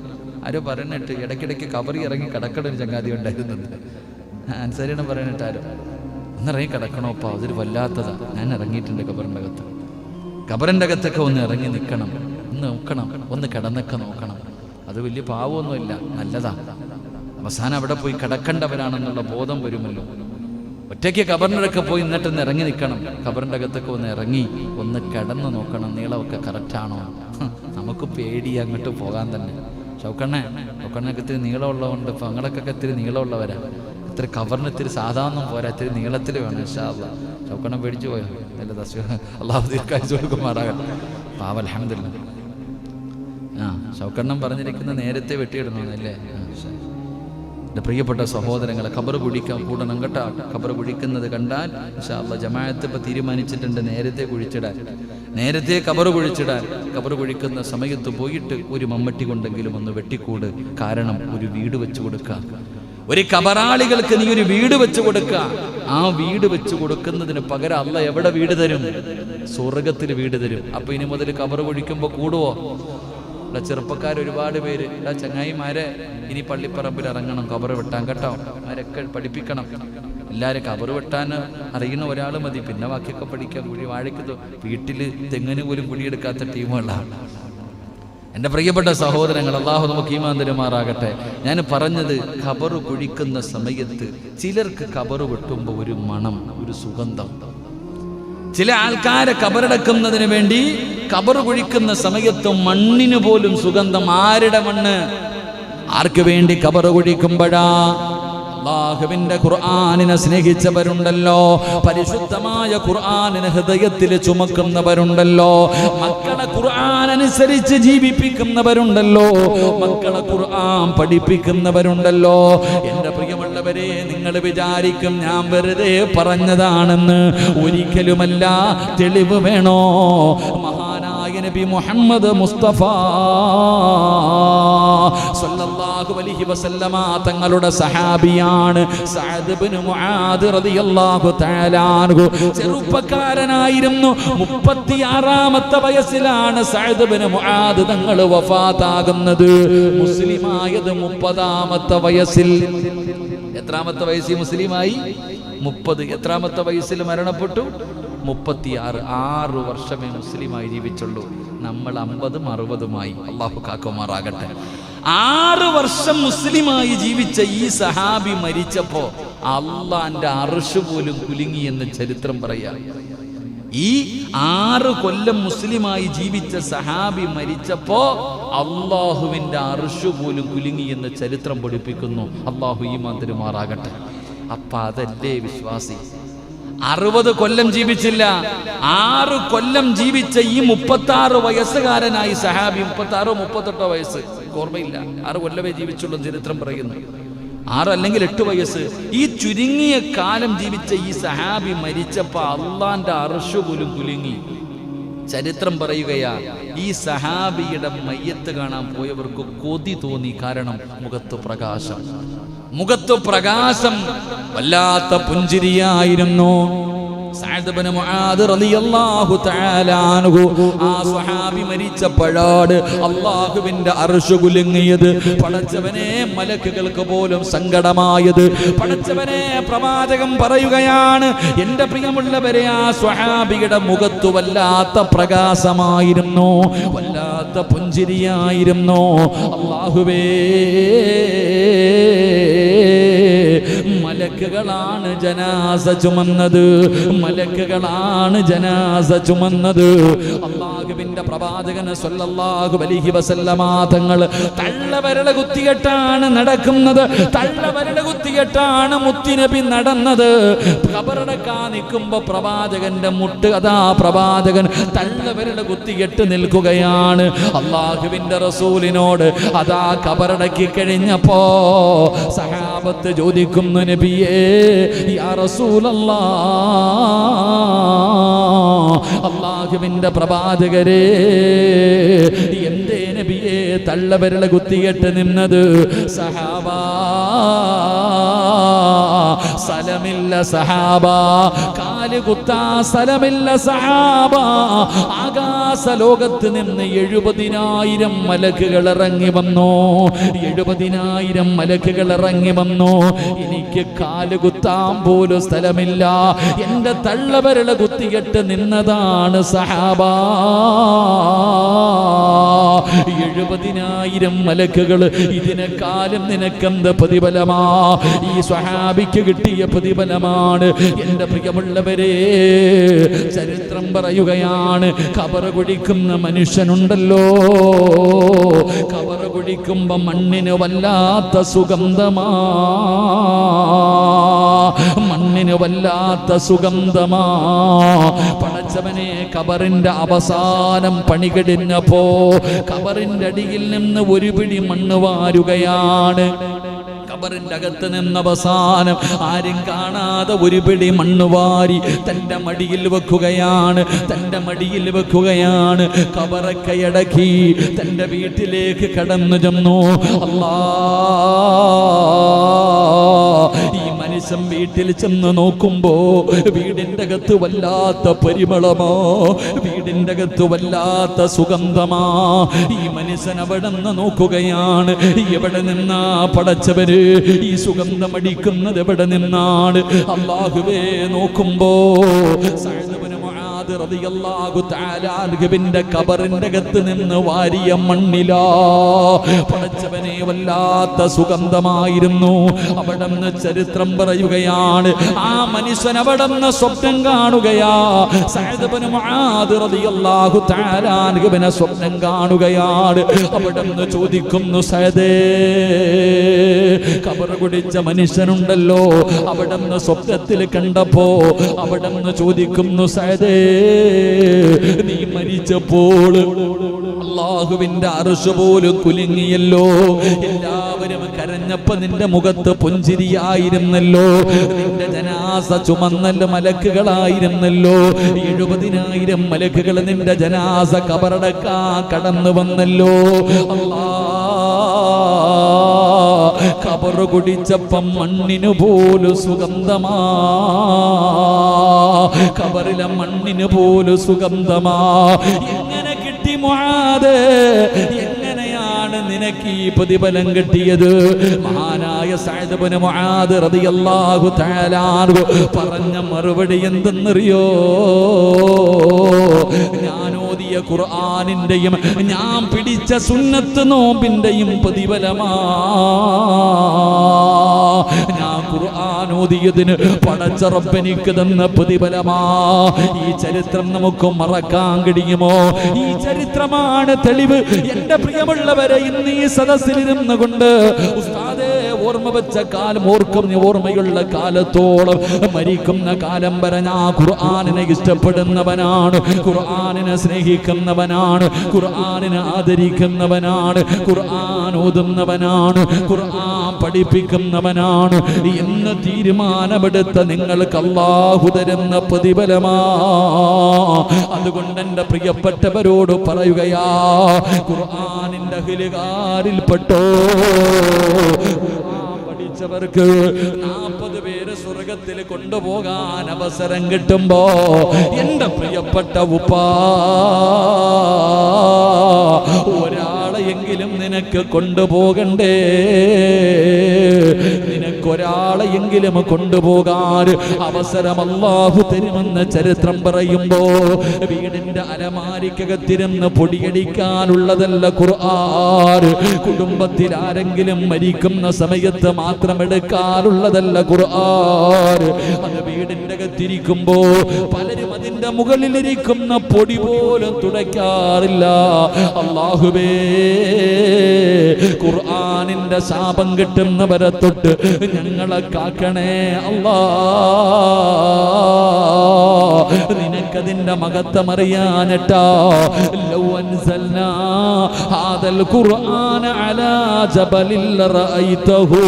ആരോ പറഞ്ഞിട്ട് ഇടയ്ക്കിടയ്ക്ക് ഖബറി ഇറങ്ങി കിടക്കണ ഒരു ചങ്ങാതി ഉണ്ടായിരുന്നുണ്ട്. അൻസാരിയാണ് പറയാനിട്ട് ആരോ ഒന്നിറങ്ങി കിടക്കണോപ്പാ, അതൊരു വല്ലാത്തതാ. ഞാൻ ഇറങ്ങിയിട്ടുണ്ട് ഖബറിൻ്റെ അകത്ത്. ഖബറിൻ്റെ അകത്തൊക്കെ ഒന്ന് ഇറങ്ങി നിൽക്കണം, ഒന്ന് നോക്കണം, ഒന്ന് കിടന്നൊക്കെ നോക്കണം. അത് വലിയ പാവമൊന്നുമില്ല, നല്ലതാ. അവസാനം അവിടെ പോയി കിടക്കേണ്ടവരാണെന്നുള്ള ബോധം വരുമല്ലോ. ഒറ്റയ്ക്ക് ഖബറിനൊക്കെ പോയി എന്നിട്ടൊന്ന് ഇറങ്ങി നിൽക്കണം. ഖബറിൻ്റെ അകത്തൊക്കെ ഒന്ന് ഇറങ്ങി ഒന്ന് കിടന്ന് നോക്കണം, നീളമൊക്കെ കറക്റ്റാണോ. നമുക്ക് പേടി അങ്ങോട്ട് പോകാൻ തന്നെ. ഷൗക്കണ്ണൊക്കെ ഇത്തിരി നീളമുള്ളതുകൊണ്ട് ഇപ്പം ഞങ്ങളൊക്കെ ഇത്തിരി നീളമുള്ളവരാ. ഇത്തിരി ഖബറിന് ഇത്തിരി സാധാരണ പോരാ, ഇത്തിരി നീളത്തിൽ വേണം ഇൻഷാ അല്ലാഹ്. ഷൗക്കണ്ണൻ പേടിച്ചു പോയോ? അള്ളാഹു ദീർഘായുസ്സ് കൊടുക്കുമാറാകട്ടെ. പാവം അൽഹംദുലില്ലാ. ഷൗക്കണ്ണൻ പറഞ്ഞിരിക്കുന്ന നേരത്തെ വെട്ടിയിടണമെന്നല്ലേ? എൻ്റെ പ്രിയപ്പെട്ട സഹോദരങ്ങളെ, ഖബറ് കുഴിക്കാൻ കൂടണം കേട്ടോ. ഖബറ് കുഴിക്കുന്നത് കണ്ടാൽ ഇൻഷാ അല്ലാഹ് ജമാഅത്ത് ഇപ്പം തീരുമാനിച്ചിട്ടുണ്ട് നേരത്തെ കുഴിച്ചിടാൻ, നേരത്തെ ഖബറ് കുഴിച്ചിടാൻ. ഖബറ് കുഴിക്കുന്ന സമയത്ത് പോയിട്ട് ഒരു മമ്മട്ടി കൊണ്ടെങ്കിലും ഒന്ന് വെട്ടിക്കൂട്. കാരണം ഒരു വീട് വെച്ച് കൊടുക്കുക. ഒരു ഖബറാളികൾക്ക് നീ ഒരു വീട് വെച്ച് കൊടുക്കുക. ആ വീട് വെച്ച് കൊടുക്കുന്നതിന് പകരം അല്ലാഹ് എവിടെ വീട് തരും? സ്വർഗത്തിൽ വീട് തരും. അപ്പൊ ഇനി മുതൽ ഖബറ് കുഴിക്കുമ്പോൾ കൂടുവോ? ഇവിടെ ചെറുപ്പക്കാർ ഒരുപാട് പേര്, ഇവിടെ ചങ്ങായിമാരെ ഇനി പള്ളിപ്പറമ്പിൽ ഇറങ്ങണം ഖബറ് വെട്ടാൻ കേട്ടോ. അവരൊക്കെ പഠിപ്പിക്കണം. എല്ലാവരും ഖബറ് വെട്ടാൻ അറിയുന്ന ഒരാൾ മതി, പിന്നെ ബാക്കിയൊക്കെ പഠിക്കാൻ. കുഴി വാഴയ്ക്ക് വീട്ടിൽ തെങ്ങിന് പോലും കുഴിയെടുക്കാത്ത ടീമുകളാണ്. എൻ്റെ പ്രിയപ്പെട്ട സഹോദരങ്ങൾ, അള്ളാഹു നമുക്ക് ഈമാൻ തരുമാറാകട്ടെ. ഞാൻ പറഞ്ഞത് ഖബറ് കുഴിക്കുന്ന സമയത്ത് ചിലർക്ക് ഖബറ് വെട്ടുമ്പോൾ ഒരു മണം, ഒരു സുഗന്ധം. ചില ആൾക്കാരെ ഖബറടക്കുന്നതിന് വേണ്ടി ഖബറ് കുഴിക്കുന്ന സമയത്ത് മണ്ണിന് പോലും സുഗന്ധം. ആരുടെ മണ്ണ്? ആർക്ക് വേണ്ടി ഖബറ് കുഴിക്കുമ്പോഴാ? അല്ലാഹുവിന്റെ ഖുർആനിനെ സ്നേഹിച്ചവരുണ്ടല്ലോ, പരിശുദ്ധമായ ഖുർആനിനെ ഹൃദയത്തിൽ ചുമക്കുന്നവരുണ്ടല്ലോ, മക്കളെ ഖുർആൻ അനുസരിച്ച് ജീവിപ്പിക്കുന്നവരുണ്ടല്ലോ, മക്കളെ ഖുർആൻ പഠിപ്പിക്കുന്നവരുണ്ടല്ലോ. എൻ്റെ പ്രിയമുള്ളവരെ, നിങ്ങൾ വിചാരിക്കും ഞാൻ വെറുതെ പറഞ്ഞതാണെന്ന്. ഒരിക്കലുമല്ല. തെളിവ് വേണോ? മഹാനായ നബി മുഹമ്മദ് മുസ്തഫ സല്ലല്ലാഹു അലൈഹി വസല്ലമ തങ്ങളുടെ സഹാബിയാണ് സഅദ് ഇബ്നു മുആദ് റളിയല്ലാഹു തആല അൻഹു. ചെറുപ്പക്കാരനായിരുന്നു. 36ാമത്തെ വയസ്സിലാണ് സഅദ് ഇബ്നു മുആദ് തങ്ങൾ വഫാത്താകുന്നത്. മുസ്ലിമായത് 30ാമത്തെ വയസ്സിൽ. എത്രാമത്തെ വയസ്സിൽ മുസ്ലിമായി? 30. എത്രാമത്തെ വയസ്സിൽ മരണപ്പെട്ടു? 36. 6 വർഷമേ മുസ്ലിമായി ജീവിച്ചുള്ളൂ. നമ്മൾ 50-ഉം 60-ഉമായി. അള്ളാഹു കാക്കുമാറാകട്ടെ. 6 വർഷം മുസ്ലിമായി ജീവിച്ച ഈ സഹാബി മരിച്ചപ്പോ അള്ളാന്റെ അർശ് പോലും കുലുങ്ങി എന്ന് ചരിത്രം പറയാ. ഈ 6 കൊല്ലം മുസ്ലിമായി ജീവിച്ച സഹാബി മരിച്ചപ്പോ അള്ളാഹുവിന്റെ അർശ് പോലും കുലുങ്ങി എന്ന് ചരിത്രം പഠിപ്പിക്കുന്നു. അള്ളാഹു ഈമാൻ തരുമാറാകട്ടെ. അപ്പൊ അതല്ലേ വിശ്വാസി? 60 കൊല്ലം ജീവിച്ചില്ല, 6 കൊല്ലം ജീവിച്ച ഈ 36 വയസ്സുകാരനായി സഹാബി, 36 38 വയസ്സ് ഓർമ്മയില്ല, 6 കൊല്ലമേ ജീവിച്ചുള്ളൂ ചരിത്രം പറയുന്നു. 6 അല്ലെങ്കിൽ 8 വയസ്സ്. ഈ ചുരുങ്ങിയ കാലം ജീവിച്ച ഈ സഹാബി മരിച്ചപ്പോ അള്ളാന്റെ അർശ് പോലും കുലുങ്ങി. ചരിത്രം പറയുകയാ, ഈ സഹാബിയുടെ മയ്യത്ത് കാണാൻ പോയവർക്ക് കൊതി തോന്നി. കാരണം മുഖത്ത് പ്രകാശം, വല്ലാത്ത പുഞ്ചിരിയായിരുന്നു. സഅദ് ഇബ്നു മുആദ് റളിയല്ലാഹു തആല അൻഹു ആ സ്വഹാബി മരിച്ചപ്പോഴാണ് അല്ലാഹുവിന്റെ അർശ് കുലുങ്ങിയത്. പടച്ചവനെ, മലക്കുകൾക്ക് പോലും സങ്കടമായത്. പടച്ചവനെ, പ്രവാചകൻ പറയുകയാണ്, എന്റെ പ്രിയമുള്ളവരെ, ആ സ്വഹാബിയുടെ മുഖത്ത് വല്ലാത്ത പ്രകാശമായിരുന്നു, വല്ലാത്ത പുഞ്ചിരിയായിരുന്നു. അല്ലാഹുവേ, മലക്കുകളാണ് ജനാസ ചുമന്നത്, മലക്കുകളാണ് ജനാസ ചുമന്നത്. അല്ലാഹുവിന്റെ പ്രവാചകൻ സല്ലല്ലാഹു അലൈഹി വസല്ലമ തങ്ങൾ തള്ളവരള കുത്തിയിട്ടാണ് നടക്കുന്നത്, തള്ളവരള കുത്തിയിട്ടാണ് മുത്തുനബി നടന്നത്. ഖബറടക്കാൻ നിൽക്കുമ്പോ പ്രവാചകന്റെ മുട്ട്, അതാ പ്രവാചകൻ തള്ളവരള കുത്തിയിട്ട് നിൽക്കുകയാണ്. അല്ലാഹുവിന്റെ റസൂലിനോട് അതാ ഖബറടക്കി കഴിഞ്ഞപ്പോ സഹാബത്ത് ചോദിക്കുന്നു, നബിയേ, യാ റസൂലല്ലാഹ്, അല്ലാഹുവിന്റെ പ്രവാചകരെ, എന്തേ നബിയേ തള്ളവിരൽ കുത്തിയിട്ട് നിന്നത്? സഹാബാ, സ്ഥലമില്ല സഹാബാ, കാല് കുത്താ സ്ഥലമില്ല സഹാബാ. ആകാശ ലോകത്ത് നിന്ന് 70,000 മലക്കുകൾ ഇറങ്ങി വന്നു, 70,000 മലക്കുകൾ ഇറങ്ങി വന്നു. എനിക്ക് കാല് കുത്താൻ പോലും സ്ഥലമില്ല, എന്റെ തള്ളവിരൽ കുത്തിയിട്ട് നിന്നതാണ് സഹാബാ. 70,000 മലക്കുകൾ. ഇതിനെക്കാലം നിനക്കെന്ത് പ്രതിഫലമാ? ഈ സ്വഹാബിക്ക് കിട്ടിയ പ്രതിഫലമാണ്. എന്റെ പ്രിയമുള്ളവരെ, ചരിത്രം പറയുകയാണ്, ഖബർ കുഴിക്കുന്ന മനുഷ്യനുണ്ടല്ലോ, ഖബർ കുഴിക്കുമ്പോ മണ്ണിന് വല്ലാത്ത സുഗന്ധമാ, മണ്ണിന് വല്ലാത്ത സുഗന്ധമാ. പടച്ചവനെ, ഖബറിന്റെ അവസാനം പണികടിഞ്ഞപ്പോ ഖബറിന്റെ അടിയിൽ നിന്ന് ഒരു പിടി മണ്ണ് വാരുകയാണ്. ഖബറിന്റെ അകത്ത് നിന്ന് അവസാനം ആരും കാണാതെ ഒരു പിടി മണ്ണ് വാരി തന്റെ മടിയിൽ വെക്കുകയാണ്, തന്റെ മടിയിൽ വെക്കുകയാണ്. ഖബറൊക്കെ അടക്കി തന്റെ വീട്ടിലേക്ക് കടന്നു ചെന്നു. ഈ മനുഷ്യൻ വീട്ടിൽ ചെന്ന് നോക്കുമ്പോ വീടിന്റെ അകത്ത് വല്ലാത്ത പരിമളമോ, വീടിന്റെ അകത്ത് വല്ലാത്ത സുഗന്ധമാ. ഈ മനുഷ്യൻ അവിടെ നിന്ന് നോക്കുകയാണ്, എവിടെ നിന്നാ പടച്ചവര് ഈ സുഗന്ധം അടിക്കുന്നത്? എവിടെ നിന്നാണ്? അല്ലാഹുവേ, നോക്കുമ്പോ സഅദ് ഇബ്നു മുആദ് റളിയല്ലാഹു തആല അൻഹുവിന്റെ ഖബറിന്റെ അകത്ത് നിന്ന് വാരിയ മണ്ണിലാ പടച്ചവനെ വല്ലാത്ത സുഗന്ധമായിരുന്നു. അവിടുന്ന് ചരിത്രം പറയുകയാണ്, ആ മനുഷ്യൻ അവിടുന്ന് സ്വപ്നം കാണുകയാ. സഅദ് ഇബ്നു മുആദ് റളിയല്ലാഹു തആല അൻഹുവിനെ സ്വപ്നം കാണുകയാണ്. അവിടുന്ന് ചോദിക്കുന്നു, സഅദേ, ഖബർ കുടിച്ച മനുഷ്യനുണ്ടല്ലോ, അവിടുന്ന് സ്വപ്നത്തിൽ കണ്ടപ്പോ അവിടുന്ന് ചോദിക്കുന്നു, സഅദേ, നീ മരിച്ചപ്പോൾ അല്ലാഹുവിന്റെ അർശ് പോലും കുലുങ്ങിയല്ലോ, എല്ലാവരും കരഞ്ഞപ്പോ നിന്റെ മുഖത്ത് പുഞ്ചിരിയായിരുന്നല്ലോ, നിന്റെ ജനാസ ചുമന്നല്ല മലക്കുകളായിരുന്നല്ലോ, 70,000 മലക്കുകൾ നിന്റെ ജനാസ ഖബറടക്കാൻ കടന്നു വന്നല്ലോ. ഖബർ കുടിച്ചപ്പം മണ്ണിന് പോലും സുഗന്ധമാ, ഖബറിലെ മണ്ണിന് പോലും സുഗന്ധമാ. എങ്ങനെ കിട്ടി മുആദ്? എങ്ങനെയാണ് നിനക്ക് ഈ പ്രതിഫലം കിട്ടിയത്? മഹാനായ സഅദ് ഇബ്നു മുആദ് റളിയല്ലാഹു തആല അൻഹു പറഞ്ഞ മറുപടി എന്തെന്നറിയോ? ഞാൻ ഓതിയ ഖുർആനിന്റെയും ഞാൻ പിടിച്ച സുന്നത്ത് നോമ്പിന്റെയും പ്രതിഫലമാ. ഞാൻ ഖുർആൻ ഓതിയതിന് പടച്ച റബ്ബ് എനിക്ക് തന്ന പ്രതിഫലമാ. ഈ ചരിത്രം നമുക്ക് മറക്കാൻ കഴിയുമോ? ഈ ചരിത്രമാണ് തെളിവ്. എന്റെ പ്രിയമുള്ളവരെ, ഇന്ന് ഈ സദസ്സിലിരുന്നു കൊണ്ട് ഉസ്താദേ ഓർമ്മ വെച്ച കാലം ഓർമ്മയുള്ള കാലത്തോളം മരിക്കുന്ന കാലം വരെ ഞാൻ ഖുർആനിനെ ഇഷ്ടപ്പെടുന്നവനാണ്, ഖുർആനിനെ സ്നേഹിക്കുന്നവനാണ്, ഖുർആനിനെ ആദരിക്കുന്നവനാണ്, ഖുർആൻ ഓതുന്നവനാണ്, ഖുർആൻ പഠിപ്പിക്കുന്നവനാണ് എന്ന് തീരുമാനമെടുത്ത നിങ്ങൾക്ക് അല്ലാഹു തരുന്ന പ്രതിഫലമാ. അതുകൊണ്ട് എന്റെ പ്രിയപ്പെട്ടവരോട് പറയുകയാ, ഖുർആനിന്റെ അഹ്ലുകാരിൽപ്പെട്ടോ. പഠിച്ചവർക്ക് 40 പേര് സ്വർഗത്തിൽ കൊണ്ടുപോകാൻ അവസരം കിട്ടുമ്പോ എന്റെ പ്രിയപ്പെട്ട ഉപ്പാ, ഒരാളെയെങ്കിലും നിനക്ക് കൊണ്ടുപോകണ്ടേ? നിനക്കൊരാളെയെങ്കിലും കൊണ്ടുപോകാൻ അവസരം അല്ലാഹു തരുമെന്ന് ചരിത്രം പറയുമ്പോ വീടിന്റെ അലമാരിക്കകത്തിരുന്ന് പൊടിയടിക്കാനുള്ളതല്ല ഖുർആൻ. കുടുംബത്തിൽ ആരെങ്കിലും മരിക്കുന്ന സമയത്ത് മാത്രം എടുക്കാനുള്ളതല്ല ഖുർആൻ. അത് വീടിന്റെ അകത്തിരിക്കുമ്പോ പലരും അതിന്റെ മുകളിലിരിക്കുന്ന പൊടി പോലും തുടയ്ക്കാറില്ല. അല്ലാഹുവേ, ഖുർആനിന്റെ ശാപം കിട്ടുന്നവരെ തൊട്ട് ഞങ്ങളെ കാക്കണേ അല്ലാ. നിനക്കതിന്റെ മഹത്വം അറിയാനട്ടാ. ലൗ അൻസൽനാ ഹാദൽ ഖുർആന അലാ ജബലിൽ റഅയ്തഹു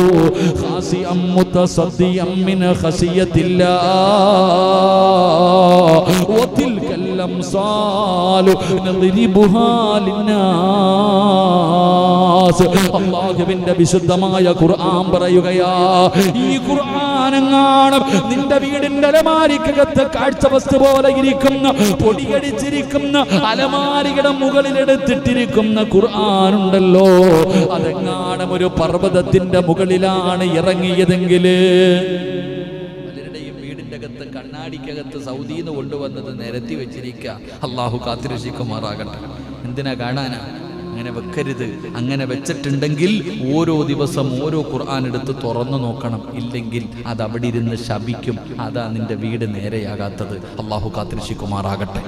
ഖാസിഅൻ മുതസദ്ദിയൻ മിൻ ഖസിയത്തില്ലാഹ് വതിൽകൽ അംസാലു നദ്രിബുഹാ ലിന്നാസ്. അല്ലാഹുവിന്റെ വിശുദ്ധമായ ഖുർആൻ പറയുകയാ, ഈ ഖുർആനെങ്ങാനും നിന്റെ വീടിന്റെ അലമാരിക്കകത്ത് കാഴ്ച വസ്തു പോലെ ഇരിക്കുന്ന പൊടിയടിച്ചിരിക്കുന്ന അലമാരിയുടെ മുകളിലെടുത്തിട്ടിരിക്കുന്ന ഖുർആനുണ്ടല്ലോ, അതെങ്ങാനും ഒരു പർവ്വതത്തിന്റെ മുകളിലാണ് ഇറങ്ങിയതെങ്കില് പലരുടെയും വീടിന്റെ അകത്ത് കണ്ണാടിക്കകത്ത് സൗദിന്ന് കൊണ്ടുവന്നത് നിരത്തി വെച്ചിരിക്കുക. അള്ളാഹു കാത്തിരക്ഷിക്കുമാറാകട്ടെ. എന്തിനാ കാണാനാ? അങ്ങനെ വെക്കരുത്. അങ്ങനെ വെച്ചിട്ടുണ്ടെങ്കിൽ ഓരോ ദിവസം ഓരോ ഖുർആൻ എടുത്ത് തുറന്നു നോക്കണം. ഇല്ലെങ്കിൽ അത് അവിടെ ഇരുന്ന് ശപിക്കും. അതാ നിന്റെ വീട് നേരെയാകാത്തത്. അള്ളാഹു കാത്തിരക്ഷിക്കുമാറാകട്ടെ.